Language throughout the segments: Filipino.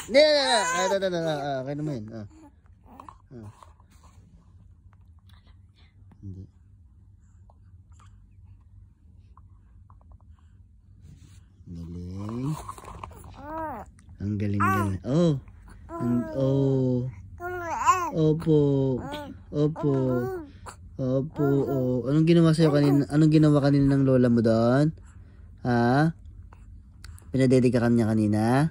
Hindi, kaya naman yun. Hindi. Galing. Ang galing. Oh. Opo. Oh. Anong ginawa sa'yo kanina? Anong ginawa kanina ng lola mo doon? Ha? Pinadedika ka niya kanina?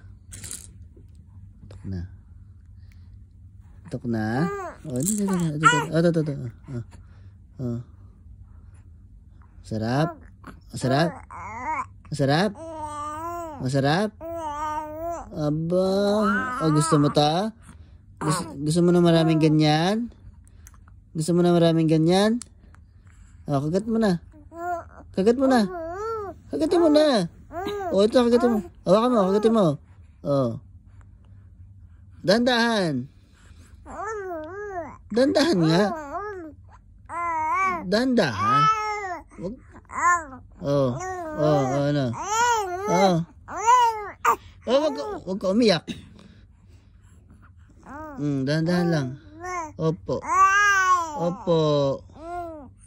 Tok na. Oh, ito. Masarap? Aba. Oh, gusto mo ta? Gusto mo na maraming ganyan? Oh, kagat mo na. Kagatin mo na. Oh, ito, kagatin mo. Hawakan mo, kagatin mo. Oh. Dandahan nga. Dandahan. Ano? Wag ka umiyak. Dandahan lang. Opo.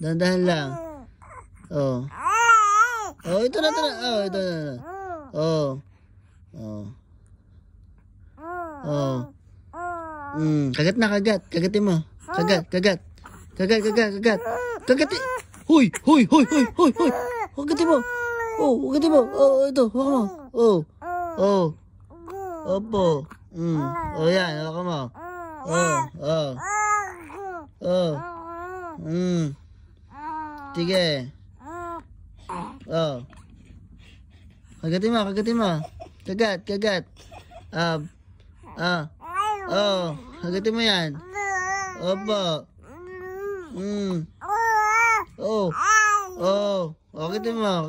Dandahan lang. Ito na. Kagat. Kagatin mo. Kagat. Kagatin. Hoy. Kagatin mo. Kagatin mo. Ito. Hawakan mo. Opo. Yan. Hawakan mo. Sige. Kagatin mo. Kagat. Kagatin mo yan. Opo. Kagatin mo.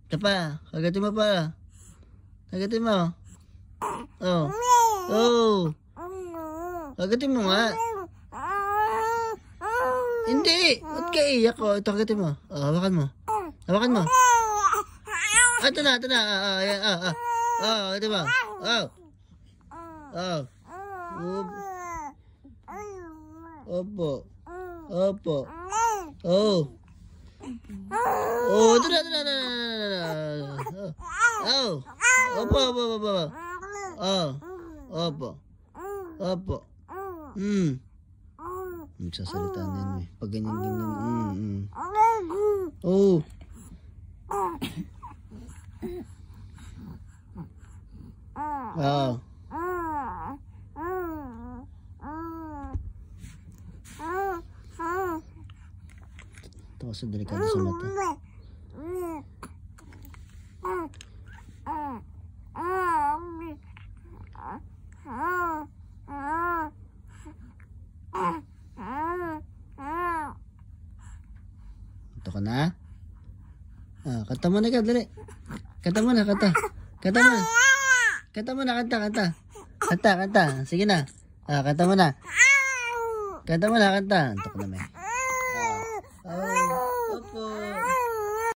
Ito pa. Kagatin mo pa. Kagatin mo. Kagatin mo nga. Hindi. Ba't ka iyak ko? Ito, kagatin mo. Hawakan mo. Ito na. Ayan. Kagatin mo. Opo. Ito na. Opo. Magsasalita na yan eh. Pag ganyan. Ito kasi delikado sa mata. Ito ka na? Kanta mo na ka, dali. Kanta mo na. Kanta. Sige na. Kanta mo na. Kanta. Ito ko na, may.